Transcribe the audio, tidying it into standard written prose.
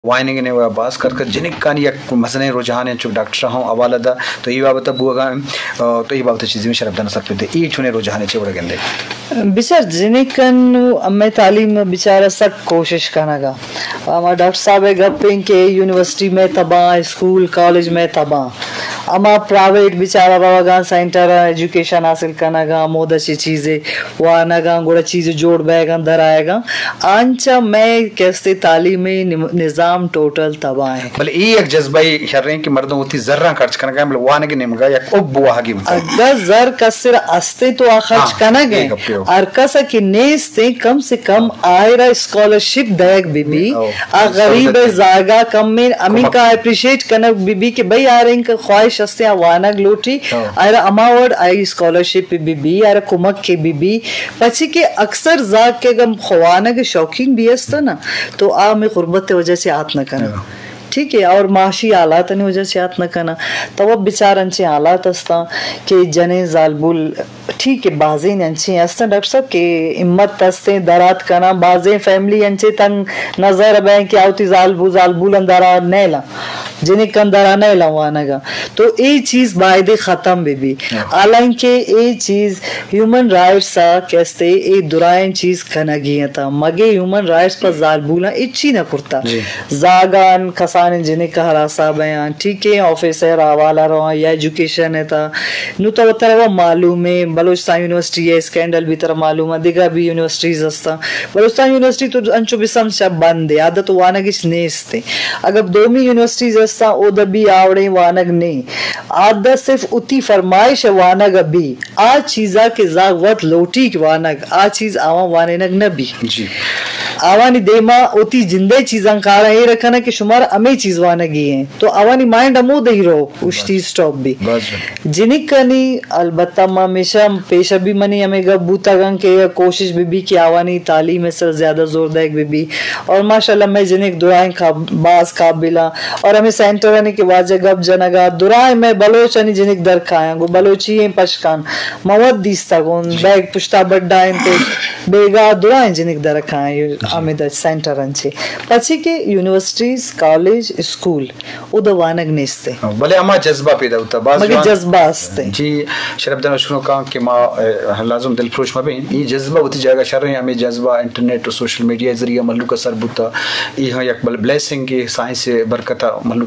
whining ने बास कर जिनिक कानी एक मसने रुझान चुक डॉक्टर हूं अवालदा तो ये बाबत बुगा तो ये बाबत चीज में शरबदन सर पे ये छुने रुझान चे बड़ा गंदे बिचार जिनिकन अम्मे तालीम बिचारा सब कोशिश करनागा हमारा डॉक्टर साहब गपिंग के यूनिवर्सिटी में तबा स्कूल कॉलेज में तबा अमा प्राइवेट बिचारा बाबा सेंटर एजुकेशन हासिल करनागा मोद अच्छी चीजें वानागा गुड़ा चीजें जोड़ बैगा अंदर आएगा आंचा मैं कैसे तालीमी निजाम टोटल तबाह है भले ये एक जज्बा ही कर रहे हैं कि मर्दों होती जर्रा खर्च करना मतलब वाने के निमगा या अब बुआ की अगर जर कसर अस्ते तो आ खर्च करना गए और कसा कि नेस्ते कम से कम आयरा स्कॉलरशिप देग बीबी आ गरीब जागा कम में अमी का अप्रिशिएट करना बीबी के भाई आ रहे इनका ख्वाहिश अस्ते वाना ग्लोटी आयरा अमावर्ड आई स्कॉलरशिप बीबी आयरा कुमक के बीबी पची के अक्सर जाग के गम खवाना के शौकीन भी है ना तो आ में गुर्बत की वजह से आत न करना ठीक है और माशी आलात ने वजह से आत न करना तब अब बेचारन से आलात अस्ता के जने जालबुल ठीक है बाजे अंचे अस्ता डॉक्टर साहब के हिम्मत अस्ते दरात करना बाजे फैमिली अंचे तंग नजर बैंक के आवती जालबुल अंदरा नेला जिन्हें कंदरा नहीं लवानगा तो ये चीज बायदे खत्म बेबी हालांकि ये चीज ह्यूमन राइट्स सा कैसे ये दुरायन चीज कनगी था मगे ह्यूमन राइट्स पर जालबुला इच्छी न करता जागान खसान जिन्हें कहरा सा बयान ठीक है ऑफिसर आवाला रहा या एजुकेशन है था नु तो तरह मालूम है बलूचिस्तान यूनिवर्सिटी है स्कैंडल भी तरह मालूम है दिगा भी यूनिवर्सिटीज हस्ता बलूचिस्तान यूनिवर्सिटी तो अंचो बिसम सब बंद है आदत वाना की स्नेस्ते अगर दोमी यूनिवर्सिटीज भी आवड़े वानग नहीं आदा सिर्फ उती फरमाइश वानग अभी आ चीजा के जागवत लोटी के वानग आ चीज आवा वाने नग नबी जी आवानी देमा उती जिंदे चीज़ां कारा ये रखना कि शुमार अमे चीज वानगी हैं तो आवानी माइंड अमो दे रो उश्ती स्टॉप भी जिनिक कनी अलबत्ता हमेशा पेशा भी मनी हमें गबूता गंग के कोशिश भी की आवानी तालीम में सर ज्यादा जोर देग भी और माशाल्लाह मैं जिनिक दुआएं का बास काबिला और हमें सेंटर आने के वाजे गब जनगा दुराए में बलोचनी जिनिक दर खाया गो बलोची हैं पशकान मवद दिस्ता गोन बैग पुश्ता बड्डा इनते बेगा दुराए जिनिक दर खाए आमिद सेंटर अंचे पछी के यूनिवर्सिटीज कॉलेज स्कूल उदवानग नेस्ते भले अमा जज्बा पैदा होता बाज मगे जज्बा आस्ते जी शरबदन शुनो का कि मा लाजम दिलफ्रोश में ये जज्बा होती जगह शर है हमें जज्बा इंटरनेट और सोशल मीडिया जरिए मल्लू का सरबुता ये एक ब्लेसिंग के साइंस से बरकता मल्लू